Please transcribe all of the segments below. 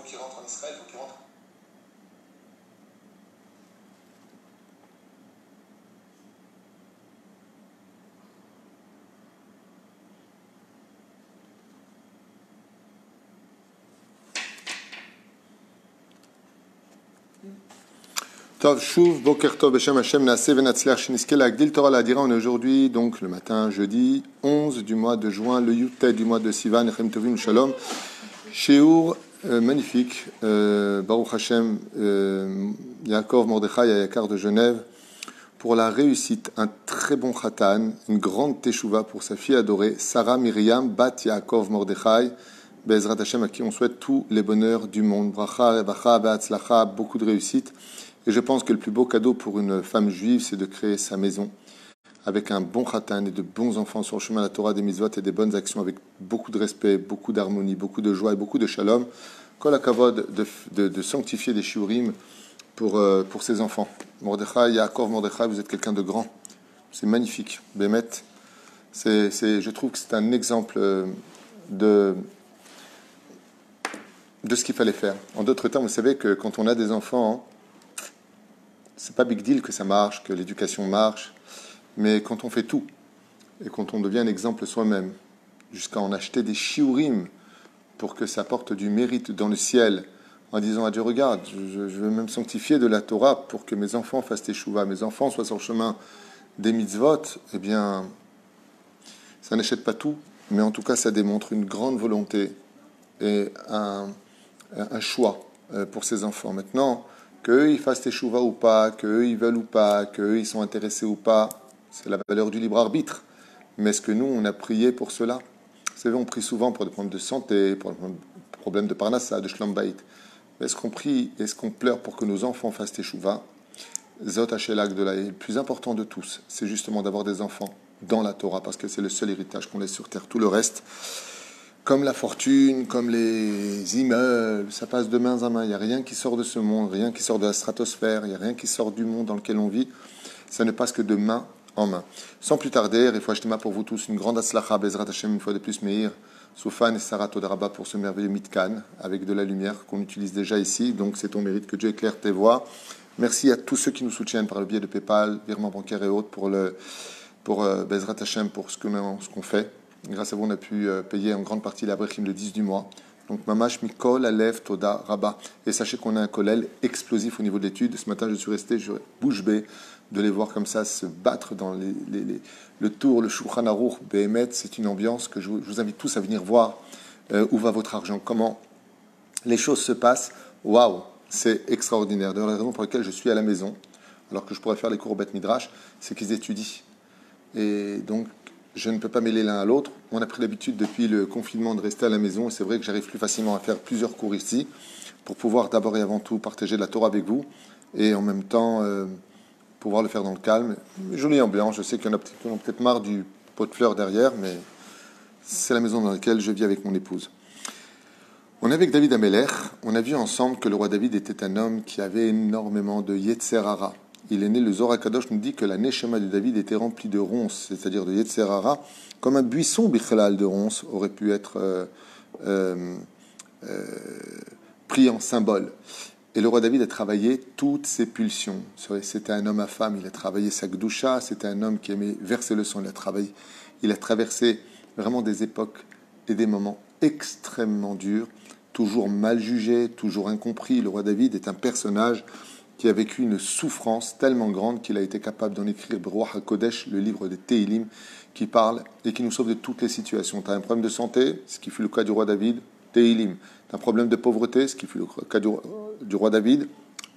qu'il rentre en Israël, il faut qu'il rentre. Tov Shuv Boker Tov Beshem Hashem Naaseh Venatzliach Sheniske Lagdil Torah Ladira. On est aujourd'hui, donc le matin, jeudi 11 du mois de juin, le Yutet du mois de Sivan, Echem Tovim Shalom. Shiur magnifique, Baruch Hashem, Yaakov Mordechai Ayakar de Genève, pour la réussite, un très bon khatan, une grande teshuva pour sa fille adorée, Sarah Miriam Bat Yaakov Mordechai, Bezrat Hashem, à qui on souhaite tous les bonheurs du monde. Bracha, Revacha, Be'atzlacha, beaucoup de réussite. Et je pense que le plus beau cadeau pour une femme juive, c'est de créer sa maison avec un bon khatan et de bons enfants sur le chemin de la Torah, des mitzvot et des bonnes actions, avec beaucoup de respect, beaucoup d'harmonie, beaucoup de joie et beaucoup de shalom. Kol hakavod de sanctifier des shiurim pour ses enfants. Mordechai, Yaakov Mordechai, vous êtes quelqu'un de grand. C'est magnifique. Bémet, je trouve que c'est un exemple de ce qu'il fallait faire. En d'autres termes, vous savez que quand on a des enfants, c'est pas big deal que ça marche, que l'éducation marche, mais quand on fait tout, et quand on devient un exemple soi-même, jusqu'à en acheter des shiurim pour que ça porte du mérite dans le ciel, en disant à Dieu, regarde, je veux même sanctifier de la Torah pour que mes enfants fassent teshuva, mes enfants soient sur le chemin des mitzvot, eh bien, ça n'achète pas tout, mais en tout cas, ça démontre une grande volonté et un choix pour ses enfants. Maintenant, qu'eux ils fassent teshuva ou pas, qu'eux ils veulent ou pas, qu'eux ils sont intéressés ou pas, c'est la valeur du libre arbitre. Mais est-ce que nous, on a prié pour cela? Vous savez, on prie souvent pour des problèmes de santé, pour des problèmes de parnassa, de shlam bayit. Est-ce qu'on prie, est-ce qu'on pleure pour que nos enfants fassent teshuva? Zot Hashelak de la, le plus important de tous, c'est justement d'avoir des enfants dans la Torah, parce que c'est le seul héritage qu'on laisse sur terre. Tout le reste, comme la fortune, comme les immeubles, ça passe de main à main. Il n'y a rien qui sort de ce monde, rien qui sort de la stratosphère, il n'y a rien qui sort du monde dans lequel on vit. Ça ne passe que de main en main. Sans plus tarder, il faut acheter pour vous tous une grande aslacha, Bezrat Hashem, une fois de plus, Meir, Soufan et Sarah Todaraba pour ce merveilleux mitkan, avec de la lumière qu'on utilise déjà ici. Donc c'est ton mérite, que Dieu éclaire tes voies. Merci à tous ceux qui nous soutiennent par le biais de PayPal, virement bancaire et autres, pour Bezrat Hashem, pour ce qu'on fait. Grâce à vous, on a pu payer en grande partie l'Abrechim le 10 du mois. Donc, Mamash Mikol, Alev, Toda, Rabba. Et sachez qu'on a un kollel explosif au niveau de l'étude. Ce matin, je suis resté bouche bée de les voir comme ça se battre dans le tour, le Shulchan Aruch, Behemet. C'est une ambiance que je vous invite tous à venir voir. Où va votre argent? Comment les choses se passent? Waouh, c'est extraordinaire. D'ailleurs, la raison pour laquelle je suis à la maison, alors que je pourrais faire les cours au Beth Midrash, c'est qu'ils étudient. Et donc, je ne peux pas mêler l'un à l'autre. On a pris l'habitude depuis le confinement de rester à la maison. Et c'est vrai que j'arrive plus facilement à faire plusieurs cours ici pour pouvoir d'abord et avant tout partager la Torah avec vous et en même temps pouvoir le faire dans le calme. Jolie ambiance. Je sais qu'il y en a qui ont peut-être marre du pot de fleurs derrière, mais c'est la maison dans laquelle je vis avec mon épouse. On est avec David Amelech. On a vu ensemble que le roi David était un homme qui avait énormément de Yetzer Hara. Il est né, le Zohar HaKadosh nous dit que la Neshama de David était remplie de ronces, c'est-à-dire de Yetzer Hara, comme un buisson bichelal de ronces aurait pu être pris en symbole. Et le roi David a travaillé toutes ses pulsions. C'était un homme à femme, il a travaillé sa gdusha, c'était un homme qui aimait verser le sang, il a traversé vraiment des époques et des moments extrêmement durs, toujours mal jugé, toujours incompris. Le roi David est un personnage qui a vécu une souffrance tellement grande qu'il a été capable d'en écrire Ruach HaKodesh, le livre des Tehilim, qui parle et qui nous sauve de toutes les situations. Tu as un problème de santé, ce qui fut le cas du roi David, Tehilim. Tu as un problème de pauvreté, ce qui fut le cas du roi David,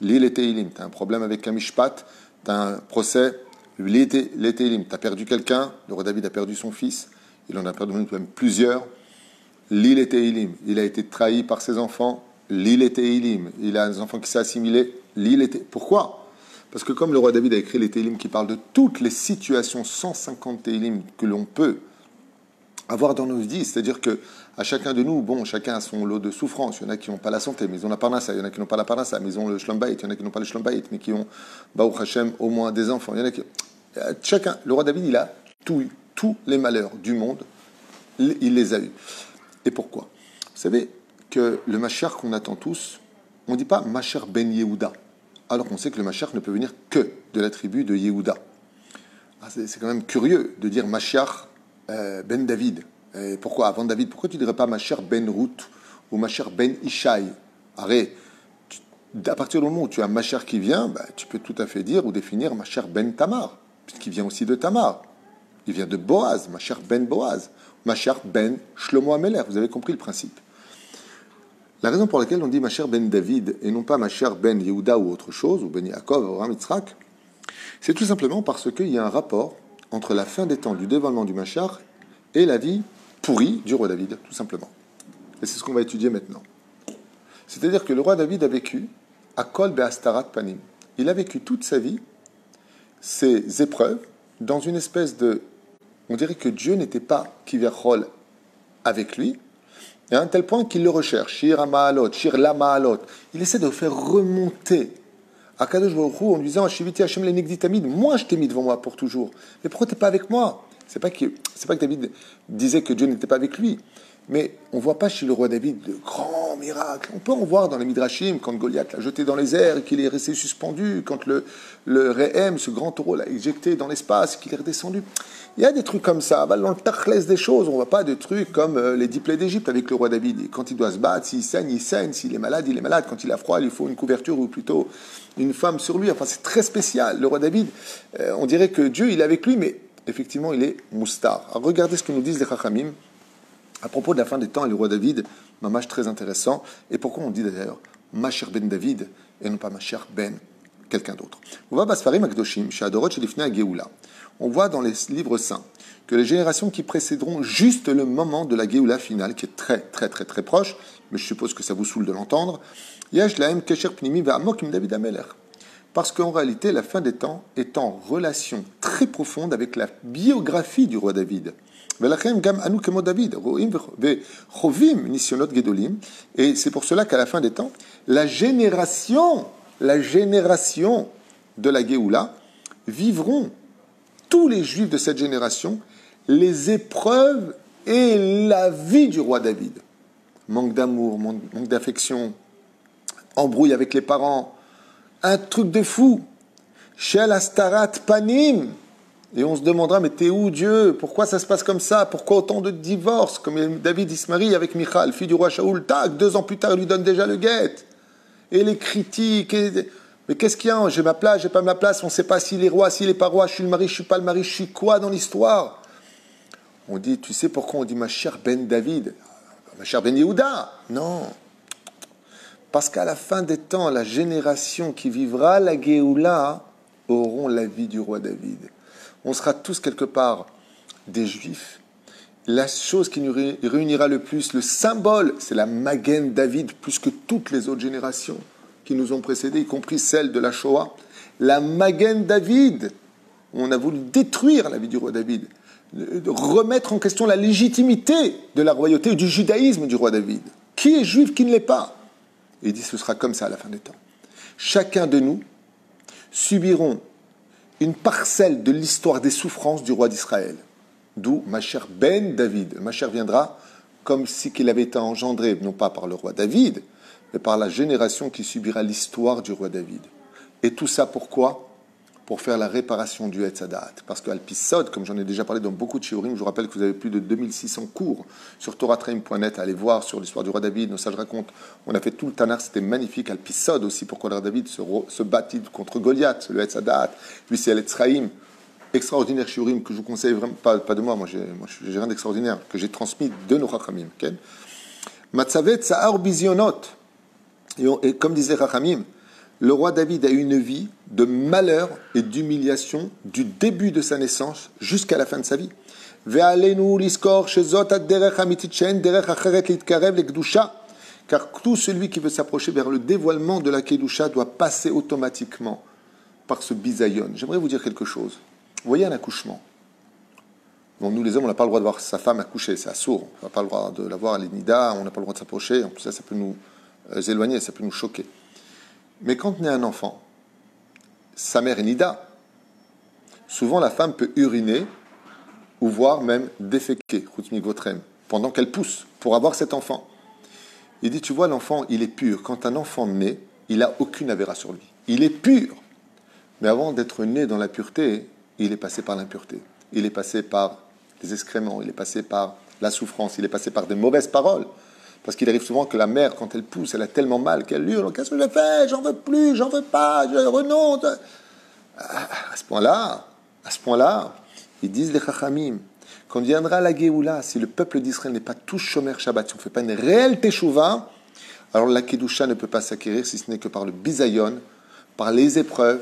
lis les Tehilim. Tu as un problème avec un mishpat, tu as un procès, lis les Tehilim. Tu as perdu quelqu'un, le roi David a perdu son fils, il en a perdu même plusieurs, lis les Tehilim. Il a été trahi par ses enfants, lis les Tehilim. Il a des enfants qui s'est assimilé, lis les Tehilim. Pourquoi? Parce que comme le roi David a écrit les Tehilim qui parlent de toutes les situations, 150 Tehilim que l'on peut avoir dans nos vies, c'est-à-dire que à chacun de nous, bon, chacun a son lot de souffrances. Il y en a qui n'ont pas la santé, mais ils ont la parnassa. Il y en a qui n'ont pas la parnassa, mais ils ont le shlom bayit. Il y en a qui n'ont pas le shlom bayit, mais qui ont, Baruch Hashem, au moins des enfants. Il y en a qui... Chacun, le roi David, il a tout eu. Tous les malheurs du monde, il les a eus. Et pourquoi? Vous savez, que le Mashiach qu'on attend tous, on ne dit pas Mashiach ben Yehuda, alors qu'on sait que le Mashiach ne peut venir que de la tribu de Yehuda. C'est quand même curieux de dire Mashiach ben David. Et pourquoi avant David? Pourquoi tu ne dirais pas Mashiach ben Ruth ou Mashiach ben Ishaï? Arrête. À partir du moment où tu as Mashiach qui vient, tu peux tout à fait dire ou définir Mashiach ben Tamar, puisqu'il vient aussi de Tamar. Il vient de Boaz, Mashiach ben Boaz, Mashiach ben Shlomo Ameler. Vous avez compris le principe. La raison pour laquelle on dit Mashiach ben David et non pas Mashiach ben Yehuda ou autre chose, ou ben Yaakov, ou Abraham, Yitzhak, c'est tout simplement parce qu'il y a un rapport entre la fin des temps du dévoilement du Mashiach et la vie pourrie du roi David, tout simplement. Et c'est ce qu'on va étudier maintenant. C'est-à-dire que le roi David a vécu à Kol Be'astarat Panim. Il a vécu toute sa vie ces épreuves dans une espèce de... On dirait que Dieu n'était pas Kiverchol avec lui, et à un tel point qu'il le recherche. Shir Ma'alot, Shir La Ma'alot. Il essaie de le faire remonter à Kadosh Baruch Hu en lui disant Shiviti Hashem Lenegdi Tamid, moi je t'ai mis devant moi pour toujours. Mais pourquoi tu n'es pas avec moi? C'est pas que David disait que Dieu n'était pas avec lui. Mais on ne voit pas chez le roi David de grands miracles. On peut en voir dans les Midrashim, quand Goliath l'a jeté dans les airs et qu'il est resté suspendu, quand le Rehem, ce grand taureau, l'a éjecté dans l'espace et qu'il est redescendu. Il y a des trucs comme ça. Dans le tachlès des choses, on ne voit pas de trucs comme les 10 plaies d'Égypte avec le roi David. Et quand il doit se battre, s'il saigne, il saigne. S'il est malade, il est malade. Quand il a froid, il faut une couverture ou plutôt une femme sur lui. Enfin, c'est très spécial. Le roi David, on dirait que Dieu, il est avec lui, mais effectivement, il est moustar. Alors, regardez ce que nous disent les Chachamim à propos de la fin des temps et le roi David, mamash très intéressant. Et pourquoi on dit d'ailleurs Mashiach ben David et non pas Mashiach ben quelqu'un d'autre. On va Basfarim Akdoshim, chez Adorot, chez Lifnei Geoula. On voit dans les livres saints que les générations qui précéderont juste le moment de la Geoula finale, qui est très très très très proche, mais je suppose que ça vous saoule de l'entendre, Yesh Lahem Kesher Pnimi Va'amok im David Ameler. Parce qu'en réalité, la fin des temps est en relation très profonde avec la biographie du roi David. Et c'est pour cela qu'à la fin des temps, la génération de la Géoula vivront, tous les juifs de cette génération, les épreuves et la vie du roi David. Manque d'amour, manque d'affection, embrouille avec les parents, un truc de fou. Shel Astarat Panim. Et on se demandera, mais t'es où Dieu? Pourquoi ça se passe comme ça? Pourquoi autant de divorces? Comme David il se marie avec Michal, fille du roi Shaoul, tac, 2 ans plus tard, il lui donne déjà le guet. Et les critiques, mais qu'est-ce qu'il y a? J'ai ma place, j'ai pas ma place, on ne sait pas s'il est roi, s'il est pas roi, je suis le mari, je suis pas le mari, je suis quoi dans l'histoire? On dit, tu sais pourquoi on dit ma chère Ben David? Ma chère Ben Yehuda? Non. Parce qu'à la fin des temps, la génération qui vivra la Géoula auront la vie du roi David. On sera tous quelque part des juifs. La chose qui nous réunira le plus, le symbole, c'est la Magen David, plus que toutes les autres générations qui nous ont précédés, y compris celle de la Shoah. La Magen David, on a voulu détruire la vie du roi David, remettre en question la légitimité de la royauté et du judaïsme du roi David. Qui est juif, qui ne l'est pas? Et il dit, ce sera comme ça à la fin des temps. Chacun de nous subiront une parcelle de l'histoire des souffrances du roi d'Israël. D'où Mashiach ben David. Mashiach viendra comme si qu'il avait été engendré, non pas par le roi David, mais par la génération qui subira l'histoire du roi David. Et tout ça pourquoi? Pour faire la réparation du Etz Hadat. Parce qu'Al-Pisod, comme j'en ai déjà parlé dans beaucoup de shiurim, je vous rappelle que vous avez plus de 2600 cours sur toratraim.net, allez voir sur l'histoire du roi David, nos sages racontent, on a fait tout le Tanakh, c'était magnifique. Al-Pisod aussi, pourquoi le roi David se battit contre Goliath, le Etz Hadat, lui c'est Al-Etzraïm, extraordinaire shiurim que je vous conseille vraiment, pas de moi j'ai rien d'extraordinaire, que j'ai transmis de nos Chachamim. Okay? Matzavet Tsahar Bizionot, et comme disait Chachamim, le roi David a eu une vie de malheur et d'humiliation du début de sa naissance jusqu'à la fin de sa vie. Car tout celui qui veut s'approcher vers le dévoilement de la Kedusha doit passer automatiquement par ce bisayon. J'aimerais vous dire quelque chose. Vous voyez un accouchement. Bon, nous les hommes, on n'a pas le droit de voir sa femme accoucher, c'est assourd. On n'a pas le droit de la voir à l'Enida, on n'a pas le droit de s'approcher. En plus, ça peut nous éloigner, ça peut nous choquer. Mais quand naît un enfant, sa mère est nida. Souvent, la femme peut uriner ou voire même déféquer, pendant qu'elle pousse, pour avoir cet enfant. Il dit, tu vois, l'enfant, il est pur. Quand un enfant naît, il n'a aucune avéra sur lui. Il est pur. Mais avant d'être né dans la pureté, il est passé par l'impureté. Il est passé par les excréments, il est passé par la souffrance, il est passé par des mauvaises paroles. Parce qu'il arrive souvent que la mère, quand elle pousse, elle a tellement mal qu'elle hurle, qu'est-ce que je fais? J'en veux plus, j'en veux pas, je renonce. À ce point-là, ils disent les Chachamim, quand viendra la Géoula, si le peuple d'Israël n'est pas tous Shomer Shabbat, si on ne fait pas une réelle Teshuvah, alors la Kedusha ne peut pas s'acquérir si ce n'est que par le bisayon, par les épreuves,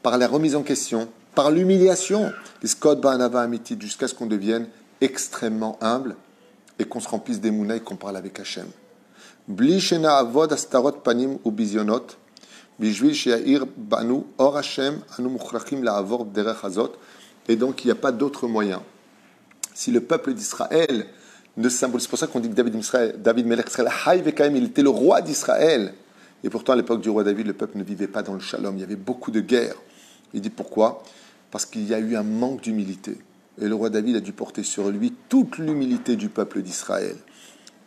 par la remise en question, par l'humiliation, les Skod Ba'anava Amitit, jusqu'à ce qu'on devienne extrêmement humble et qu'on se remplisse d'émouna et qu'on parle avec Hachem. Bli shena avod astarot panim ou bisionot, bijvil she'air banu or Hachem anu mukhrachim la'avor derech hazot. Et donc il n'y a pas d'autre moyen. Si le peuple d'Israël ne symbolise, c'est pour ça qu'on dit que David Melech Israël, Hay vekaim, il était le roi d'Israël. Et pourtant à l'époque du roi David, le peuple ne vivait pas dans le shalom. Il y avait beaucoup de guerres. Il dit pourquoi? Parce qu'il y a eu un manque d'humilité. Et le roi David a dû porter sur lui toute l'humilité du peuple d'Israël.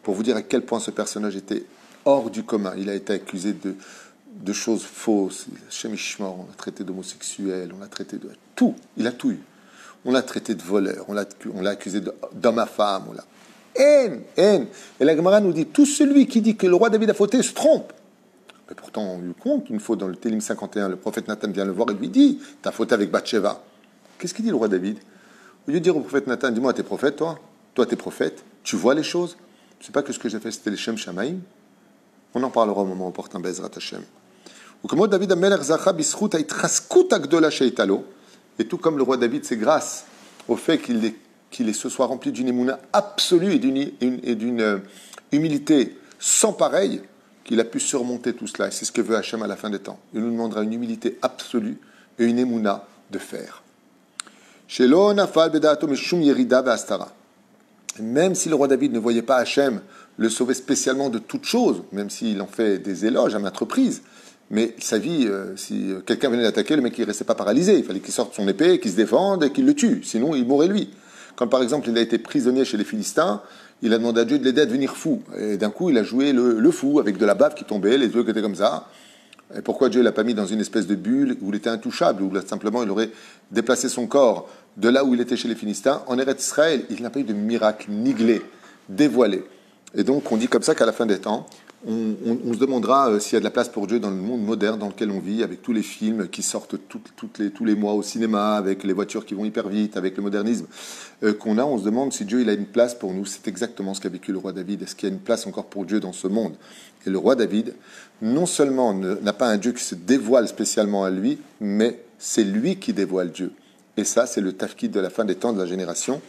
Pour vous dire à quel point ce personnage était hors du commun. Il a été accusé de choses fausses. Shem Ishmael, on l'a traité d'homosexuel, on l'a traité de tout. Il a tout eu. On l'a traité de voleur, on l'a accusé d'homme à femme. Haine. Et la Gemara nous dit, tout celui qui dit que le roi David a fauté se trompe. Mais pourtant, on lui compte une fois dans le Télim 51, le prophète Nathan vient le voir et lui dit, t'as fauté avec Bathsheba. Qu'est-ce qu'il dit le roi David? Au lieu de dire au prophète Nathan, dis-moi, t'es prophète, toi? Toi, t'es prophète? Tu vois les choses? Tu sais pas que ce que j'ai fait, c'était les Shem Shamaim? On en parlera au moment opportun, Bezrat Hashem. Ou comme David Amelech Zacha Bisrut Aitraskut Agdola Sheitalo. Et tout comme le roi David, c'est grâce au fait qu'il se soit rempli d'une émouna absolue et d'une humilité sans pareille, qu'il a pu surmonter tout cela. Et c'est ce que veut Hachem à la fin des temps. Il nous demandera une humilité absolue et une émouna de fer. Même si le roi David ne voyait pas Hachem le sauver spécialement de toute chose, même s'il en fait des éloges à maintes reprises, mais sa vie, si quelqu'un venait l'attaquer, le mec il ne restait pas paralysé. Il fallait qu'il sorte son épée, qu'il se défende et qu'il le tue. Sinon, il mourrait lui. Comme par exemple, il a été prisonnier chez les Philistins, il a demandé à Dieu de l'aider à devenir fou. Et d'un coup, il a joué le fou avec de la bave qui tombait, les yeux qui étaient comme ça. Et pourquoi Dieu ne l'a pas mis dans une espèce de bulle où il était intouchable, où là, simplement il aurait déplacé son corps de là où il était chez les Philistins en Eretz Israël? Il n'a pas eu de miracle niglé, dévoilé. Et donc, on dit comme ça qu'à la fin des temps, on se demandera s'il y a de la place pour Dieu dans le monde moderne dans lequel on vit, avec tous les films qui sortent tous les mois au cinéma, avec les voitures qui vont hyper vite, avec le modernisme qu'on a. On se demande si Dieu il a une place pour nous. C'est exactement ce qu'a vécu le roi David. Est-ce qu'il y a une place encore pour Dieu dans ce monde? Et le roi David, non seulement n'a pas un Dieu qui se dévoile spécialement à lui, mais c'est lui qui dévoile Dieu. Et ça, c'est le tafkid de la fin des temps de la génération.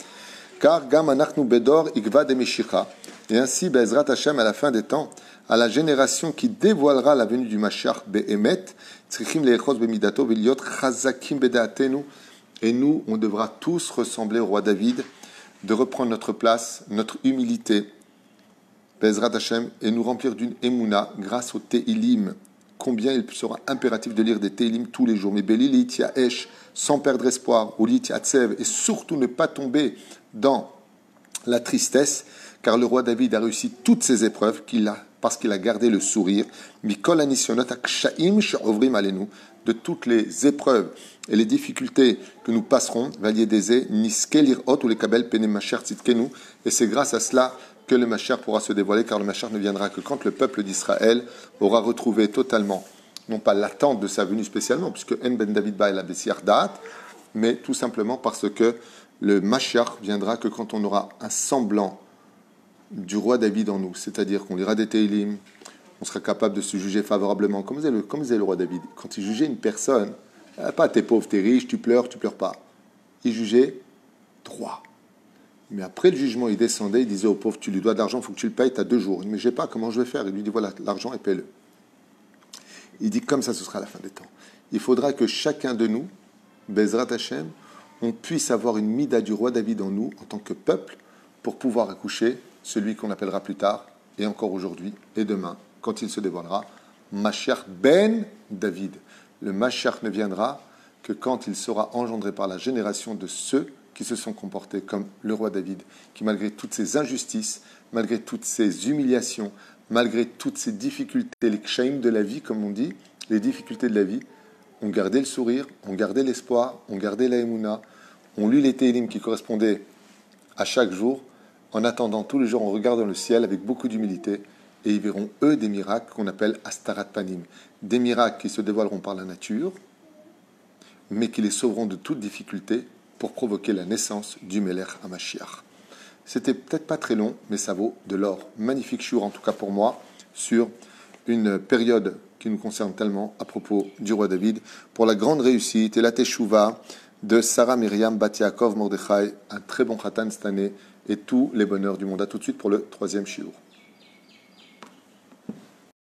Car Gam Anachnu Bedor Igva de Meshicha. Et ainsi, Bezrat Hashem, à la fin des temps, à la génération qui dévoilera la venue du Mashiach Be'emet, Tzrichim Le'echos Be'midato Ve'liot Chazakim Be'da'atenu. Et nous, on devra tous ressembler au roi David, de reprendre notre place, notre humilité, Bezrat Hashem, et nous remplir d'une émouna grâce au Teilim. Combien il sera impératif de lire des Teilim tous les jours. Mais Belilit Yaesh, sans perdre espoir, ou Lit Yatsev, et surtout ne pas tomber dans la tristesse, car le roi David a réussi toutes ses épreuves parce qu'il a gardé le sourire. Mikol anisionot akshaim she'ovrim alenu, de toutes les épreuves et les difficultés que nous passerons, valier des niskel irot ou les kabel pene masher tzidkenu, et c'est grâce à cela que le Mashiach pourra se dévoiler, car le Mashiach ne viendra que quand le peuple d'Israël aura retrouvé totalement, non pas l'attente de sa venue spécialement, puisque En ben David ba el abesiach da'at, mais tout simplement parce que le Mashiach viendra que quand on aura un semblant du roi David en nous, c'est-à-dire qu'on lira des Teilim, on sera capable de se juger favorablement, comme disait le roi David. Quand il jugeait une personne, pas t'es pauvre, t'es riche, tu pleures pas. Il jugeait droit. Mais après le jugement, il descendait, il disait au pauvre, tu lui dois de l'argent, il faut que tu le payes, tu as 2 jours. Il dit, mais je sais pas, comment je vais faire? Il lui dit, voilà, l'argent et paye-le. Il dit, comme ça, ce sera la fin des temps. Il faudra que chacun de nous, Bezrat Hashem, on puisse avoir une mida du roi David en nous, en tant que peuple, pour pouvoir accoucher celui qu'on appellera plus tard, et encore aujourd'hui, et demain, quand il se dévoilera, Mashiach ben David. Le Mashiach ne viendra que quand il sera engendré par la génération de ceux qui se sont comportés comme le roi David, qui malgré toutes ces injustices, malgré toutes ces humiliations, malgré toutes ces difficultés, les kshaim de la vie, comme on dit, les difficultés de la vie, ont gardé le sourire, ont gardé l'espoir, ont gardé la émouna, ont lu les télim qui correspondaient à chaque jour, en attendant tous les jours, en regardant le ciel avec beaucoup d'humilité, et ils verront, eux, des miracles qu'on appelle astarat panim, des miracles qui se dévoileront par la nature, mais qui les sauveront de toute difficulté pour provoquer la naissance du Melech HaMashiach. C'était peut-être pas très long, mais ça vaut de l'or. Magnifique shiur, en tout cas pour moi, sur une période qui nous concerne tellement à propos du roi David, pour la grande réussite et la teshuva de Sarah Myriam Bat Yaakov Mordechai, un très bon khatan cette année, et tous les bonheurs du monde. À tout de suite pour le troisième shiur.